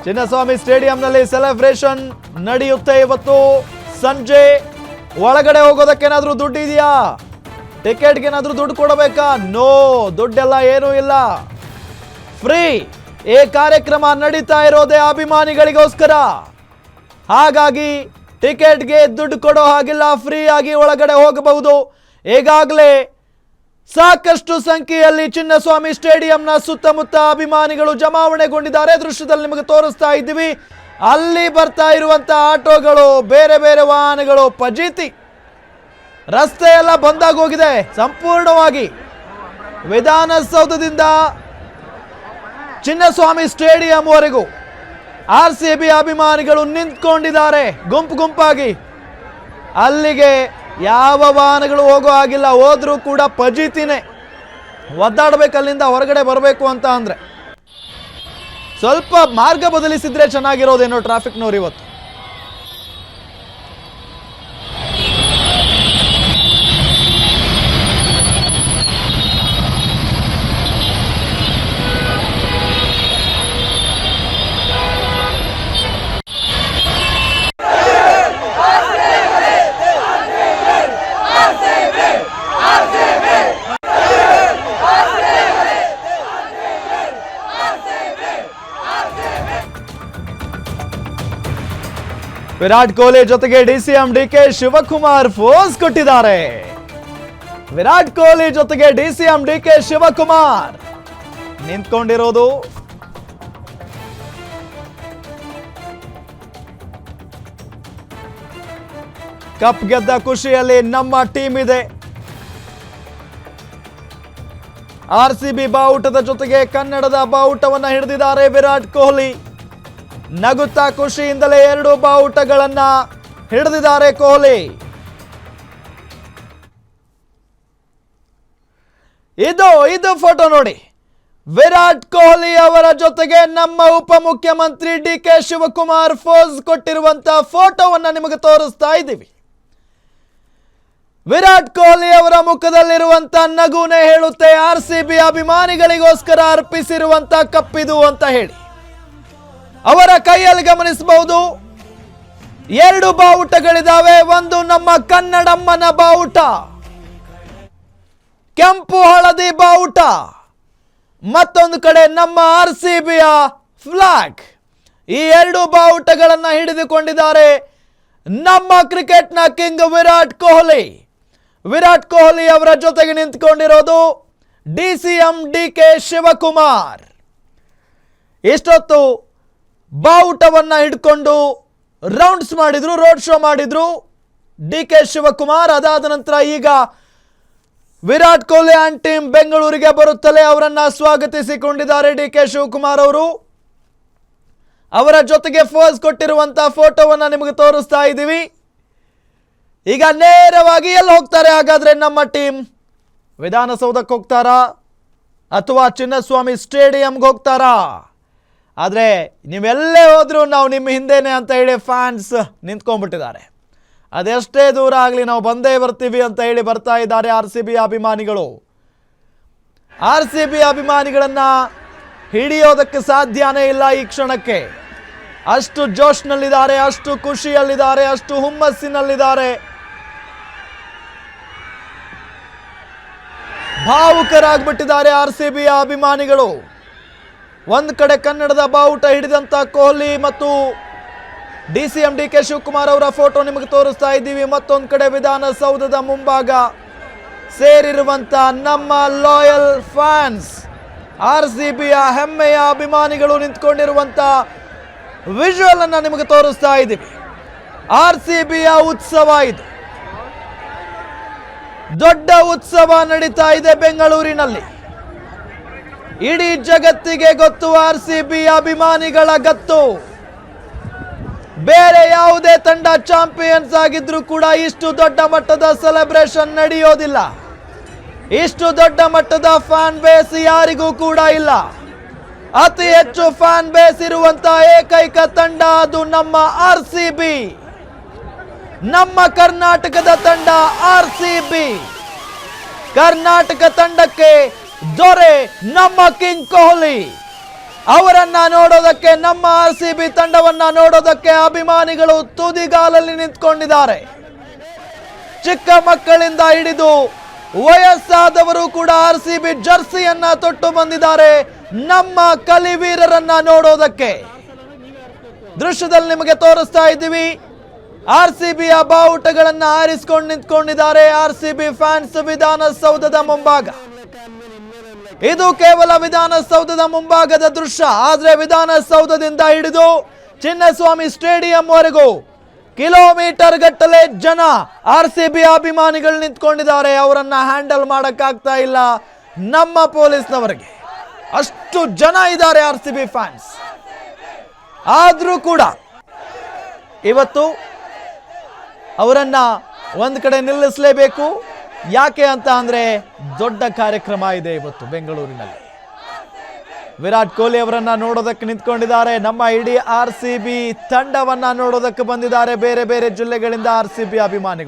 Chinnaswamy ಸ್ಟೇಡಿಯಂನಲ್ಲಿ celebration ನಡೆಯುತ್ತೆ ಇವತ್ತು ಸಂಜೆ. ಒಳಗಡೆ ಹೋಗೋದಕ್ಕೇನಾದ್ರೂ ದುಡ್ಡು ಇದೆಯಾ? ಟಿಕೆಟ್ಗೆ ಏನಾದ್ರೂ ದುಡ್ಡು ಕೊಡಬೇಕಾ? ನೋ, ದುಡ್ಡೆಲ್ಲ ಏನೂ ಇಲ್ಲ, ಫ್ರೀ. ಈ ಕಾರ್ಯಕ್ರಮ ನಡೀತಾ ಇರೋದೇ ಅಭಿಮಾನಿಗಳಿಗೋಸ್ಕರ. ಹಾಗಾಗಿ ಟಿಕೆಟ್ಗೆ ದುಡ್ಡು ಕೊಡೋ ಹಾಗಿಲ್ಲ, ಫ್ರೀ ಆಗಿ ಒಳಗಡೆ ಹೋಗಬಹುದು. ಈಗಾಗಲೇ ಸಾಕಷ್ಟು ಸಂಖ್ಯೆಯಲ್ಲಿ ಚಿನ್ನಸ್ವಾಮಿ ಸ್ಟೇಡಿಯಂನ ಸುತ್ತಮುತ್ತ ಅಭಿಮಾನಿಗಳು ಜಮಾವಣೆಗೊಂಡಿದ್ದಾರೆ. ದೃಶ್ಯದಲ್ಲಿ ನಿಮಗೆ ತೋರಿಸ್ತಾ ಇದ್ದೀವಿ. ಅಲ್ಲಿ ಬರ್ತಾ ಇರುವಂತಹ ಆಟೋಗಳು, ಬೇರೆ ಬೇರೆ ವಾಹನಗಳು, ಫಜೀತಿ. ರಸ್ತೆ ಎಲ್ಲ ಬಂದಾಗಿ ಹೋಗಿದೆ ಸಂಪೂರ್ಣವಾಗಿ. ವಿಧಾನಸೌಧದಿಂದ ಚಿನ್ನಸ್ವಾಮಿ ಸ್ಟೇಡಿಯಂವರೆಗೂ RCB ಅಭಿಮಾನಿಗಳು ನಿಂತ್ಕೊಂಡಿದ್ದಾರೆ ಗುಂಪು ಗುಂಪಾಗಿ. ಅಲ್ಲಿಗೆ ಯಾವ ವಾಹನಗಳು ಹೋಗೋ ಆಗಿಲ್ಲ, ಹೋದ್ರೂ ಕೂಡ ಫಜೀತಿನೇ. ಒದ್ದಾಡಬೇಕು, ಅಲ್ಲಿಂದ ಹೊರಗಡೆ ಬರಬೇಕು ಅಂತ ಅಂದ್ರೆ. ಸ್ವಲ್ಪ ಮಾರ್ಗ ಬದಲಿಸಿದ್ರೆ ಚೆನ್ನಾಗಿರೋದೇನೋ ಟ್ರಾಫಿಕ್ನವ್ರು ಇವತ್ತು. ವಿರಾಟ್ ಕೊಹ್ಲಿ ಜೊತೆಗೆ DCM DK ಶಿವಕುಮಾರ್ ಫೋಸ್ ಕೊಟ್ಟಿದ್ದಾರೆ. ವಿರಾಟ್ ಕೊಹ್ಲಿ ಜೊತೆಗೆ DCM DK ಶಿವಕುಮಾರ್ ನಿಂತ್ಕೊಂಡಿರೋದು. ಕಪ್ ಗೆದ್ದ ಖುಷಿಯಲ್ಲಿ ನಮ್ಮ ಟೀಮ್ ಇದೆ. RCB ಬಾವುಟದ ಜೊತೆಗೆ ಕನ್ನಡದ ಬಾವುಟವನ್ನ ಹಿಡಿದಿದ್ದಾರೆ ವಿರಾಟ್ ಕೊಹ್ಲಿ. ನಗುತ್ತಾ ಖುಷಿಯಿಂದಲೇ 2 ಬಾವುಟಗಳನ್ನ ಹಿಡಿದಿದ್ದಾರೆ ಕೊಹ್ಲಿ. ಇದು ಫೋಟೋ ನೋಡಿ. ವಿರಾಟ್ ಕೊಹ್ಲಿ ಅವರ ಜೊತೆಗೆ ನಮ್ಮ ಉಪಮುಖ್ಯಮಂತ್ರಿ DK ಶಿವಕುಮಾರ್ ಫೋಸ್ ಕೊಟ್ಟಿರುವಂತಹ ಫೋಟೋವನ್ನ ನಿಮಗೆ ತೋರಿಸ್ತಾ ಇದ್ದೀವಿ. ವಿರಾಟ್ ಕೊಹ್ಲಿ ಅವರ ಮುಖದಲ್ಲಿರುವಂತ ನಗುನೇ ಹೇಳುತ್ತೆ RCB ಅಭಿಮಾನಿಗಳಿಗೋಸ್ಕರ ಅರ್ಪಿಸಿರುವಂತ ಕಪ್ಪಿದು ಅಂತ ಹೇಳಿ. ಅವರ ಕೈಯಲ್ಲಿ ಗಮನಿಸಬಹುದು 2 ಬಾವುಟಗಳಿದಾವೆ. ಒಂದು ನಮ್ಮ ಕನ್ನಡಮ್ಮನ ಬಾವುಟ, ಕೆಂಪು ಹಳದಿ ಬಾವುಟ. ಮತ್ತೊಂದು ಕಡೆ ನಮ್ಮ RCBಯ ಫ್ಲಾಗ್. ಈ 2 ಬಾವುಟಗಳನ್ನ ಹಿಡಿದುಕೊಂಡಿದ್ದಾರೆ ನಮ್ಮ ಕ್ರಿಕೆಟ್ನ ಕಿಂಗ್ ವಿರಾಟ್ ಕೊಹ್ಲಿ. ವಿರಾಟ್ ಕೊಹ್ಲಿ ಅವರ ಜೊತೆಗೆ ನಿಂತ್ಕೊಂಡಿರೋದು DCM DK ಶಿವಕುಮಾರ್. ಇಷ್ಟೊತ್ತು ಬಾವುಟವನ್ನ ಹಿಡ್ಕೊಂಡು ರೌಂಡ್ಸ್ ಮಾಡಿದ್ರು, ರೋಡ್ ಶೋ ಮಾಡಿದ್ರು DK ಶಿವಕುಮಾರ್. ಅದಾದ ನಂತರ ಈಗ ವಿರಾಟ್ ಕೊಹ್ಲಿ ಅಂಡ್ ಟೀಮ್ ಬೆಂಗಳೂರಿಗೆ ಬರುತ್ತಲೇ ಅವರನ್ನ ಸ್ವಾಗತಿಸಿಕೊಂಡಿದ್ದಾರೆ DK ಶಿವಕುಮಾರ್ ಅವರು. ಅವರ ಜೊತೆಗೆ ಫೋಸ್ ಕೊಟ್ಟಿರುವಂತಹ ಫೋಟೋವನ್ನ ನಿಮಗೆ ತೋರಿಸ್ತಾ ಇದ್ದೀವಿ. ಈಗ ನೇರವಾಗಿ ಎಲ್ಲಿ ಹೋಗ್ತಾರೆ ಹಾಗಾದ್ರೆ ನಮ್ಮ ಟೀಮ್? ವಿಧಾನಸೌಧಕ್ಕೆ ಹೋಗ್ತಾರಾ ಅಥವಾ ಚಿನ್ನಸ್ವಾಮಿ ಸ್ಟೇಡಿಯಂಗೆ ಹೋಗ್ತಾರಾ? ಆದರೆ ನೀವೆಲ್ಲೇ ಹೋದ್ರೂ ನಾವು ನಿಮ್ಮ ಹಿಂದೆನೆ ಅಂತ ಹೇಳಿ ಫ್ಯಾನ್ಸ್ ನಿಂತ್ಕೊಂಡ್ಬಿಟ್ಟಿದ್ದಾರೆ. ಅದೆಷ್ಟೇ ದೂರ ಆಗಲಿ ನಾವು ಬಂದೇ ಬರ್ತೀವಿ ಅಂತ ಹೇಳಿ ಬರ್ತಾ ಇದ್ದಾರೆ RCB ಅಭಿಮಾನಿಗಳು. RCB ಅಭಿಮಾನಿಗಳನ್ನ ಹಿಡಿಯೋದಕ್ಕೆ ಸಾಧ್ಯನೇ ಇಲ್ಲ ಈ ಕ್ಷಣಕ್ಕೆ. ಅಷ್ಟು ಜೋಶ್ನಲ್ಲಿದ್ದಾರೆ, ಅಷ್ಟು ಖುಷಿಯಲ್ಲಿದ್ದಾರೆ, ಅಷ್ಟು ಹುಮ್ಮಸ್ಸಿನಲ್ಲಿದ್ದಾರೆ, ಭಾವುಕರಾಗ್ಬಿಟ್ಟಿದ್ದಾರೆ RCB ಅಭಿಮಾನಿಗಳು. ಒಂದು ಕಡೆ ಕನ್ನಡದ ಬಾವುಟ ಹಿಡಿದಂತ ಕೊಹ್ಲಿ ಮತ್ತು DCM DK ಶಿವಕುಮಾರ್ ಅವರ ಫೋಟೋ ನಿಮಗೆ ತೋರಿಸ್ತಾ ಇದ್ದೀವಿ. ಮತ್ತೊಂದು ಕಡೆ ವಿಧಾನಸೌಧದ ಮುಂಭಾಗ ಸೇರಿರುವಂತ ನಮ್ಮ ಲಾಯಲ್ ಫ್ಯಾನ್ಸ್, RCBಯ ಹೆಮ್ಮೆಯ ಅಭಿಮಾನಿಗಳು ನಿಂತ್ಕೊಂಡಿರುವಂತ ವಿಜುವಲ್ ಅನ್ನ ನಿಮಗೆ ತೋರಿಸ್ತಾ ಇದ್ದೀವಿ. RCBಯ ಉತ್ಸವ ಇದು, ದೊಡ್ಡ ಉತ್ಸವ ನಡೀತಾ ಇದೆ ಬೆಂಗಳೂರಿನಲ್ಲಿ. ಇಡೀ ಜಗತ್ತಿಗೆ ಗೊತ್ತು RCB ಅಭಿಮಾನಿಗಳ ಗತ್ತು. ಬೇರೆ ಯಾವುದೇ ತಂಡ ಚಾಂಪಿಯನ್ಸ್ ಆಗಿದ್ರೂ ಕೂಡ ಇಷ್ಟು ದೊಡ್ಡ ಮಟ್ಟದ ಸೆಲೆಬ್ರೇಷನ್ ನಡೆಯೋದಿಲ್ಲ. ಇಷ್ಟು ದೊಡ್ಡ ಮಟ್ಟದ ಫ್ಯಾನ್ ಬೇಸ್ ಯಾರಿಗೂ ಕೂಡ ಇಲ್ಲ. ಅತಿ ಹೆಚ್ಚು ಫ್ಯಾನ್ ಬೇಸ್ ಇರುವಂತಹ ಏಕೈಕ ತಂಡ ಅದು ನಮ್ಮ RCB. ನಮ್ಮ ಕರ್ನಾಟಕದ ತಂಡ RCB. ಕರ್ನಾಟಕ ತಂಡಕ್ಕೆ ದೊರೆ ನಮ್ಮ ಕಿಂಗ್ ಕೊಹ್ಲಿ. ಅವರನ್ನ ನೋಡೋದಕ್ಕೆ, ನಮ್ಮ RCB ತಂಡವನ್ನ ನೋಡೋದಕ್ಕೆ ಅಭಿಮಾನಿಗಳು ತುದಿಗಾಲಲ್ಲಿ ನಿಂತ್ಕೊಂಡಿದ್ದಾರೆ. ಚಿಕ್ಕ ಮಕ್ಕಳಿಂದ ಹಿಡಿದು ವಯಸ್ಸಾದವರು ಕೂಡ RCB ಜರ್ಸಿಯನ್ನ ತೊಟ್ಟು ಬಂದಿದ್ದಾರೆ ನಮ್ಮ ಕಲಿವೀರರನ್ನ ನೋಡೋದಕ್ಕೆ. ದೃಶ್ಯದಲ್ಲಿ ನಿಮಗೆ ತೋರಿಸ್ತಾ ಇದ್ದೀವಿ. RCBಯ ಬಾವುಟಗಳನ್ನ ಹಾರಿಸಿಕೊಂಡು ನಿಂತ್ಕೊಂಡಿದ್ದಾರೆ RCB ಫ್ಯಾನ್ಸ್ ವಿಧಾನಸೌಧದ ಮುಂಭಾಗ. ಇದು ಕೇವಲ ವಿಧಾನಸೌಧದ ಮುಂಭಾಗದ ದೃಶ್ಯ. ಆದ್ರೆ ವಿಧಾನಸೌಧದಿಂದ ಹಿಡಿದು ಚಿನ್ನಸ್ವಾಮಿ ಸ್ಟೇಡಿಯಂ ವರೆಗೂ ಕಿಲೋಮೀಟರ್ ಗಟ್ಟಲೆ ಜನ RCB ಅಭಿಮಾನಿಗಳು ನಿಂತ್ಕೊಂಡಿದ್ದಾರೆ. ಅವರನ್ನ ಹ್ಯಾಂಡಲ್ ಮಾಡಕ್ಕಾಗ್ತಾ ಇಲ್ಲ ನಮ್ಮ ಪೊಲೀಸ್ನವರಿಗೆ, ಅಷ್ಟು ಜನ ಇದ್ದಾರೆ RCB ಫ್ಯಾನ್ಸ್. ಆದ್ರೂ ಕೂಡ ಇವತ್ತು ಅವರನ್ನ ಒಂದ್ ಕಡೆ ನಿಲ್ಲಿಸಲೇಬೇಕು. ಯಾಕೆ ಅಂತ ಅಂದ್ರೆ ದೊಡ್ಡ ಕಾರ್ಯಕ್ರಮ ಇದೆ ಇವತ್ತು ಬೆಂಗಳೂರಿನಲ್ಲಿ. ವಿರಾಟ್ ಕೊಹ್ಲಿ ಅವರನ್ನ ನೋಡೋದಕ್ಕೆ ನಿಂತ್ಕೊಂಡಿದ್ದಾರೆ. ನಮ್ಮ ಇಡೀ RCB ತಂಡವನ್ನ ನೋಡೋದಕ್ಕೆ ಬಂದಿದ್ದಾರೆ ಬೇರೆ ಬೇರೆ ಜಿಲ್ಲೆಗಳಿಂದ RCB ಅಭಿಮಾನಿಗಳು.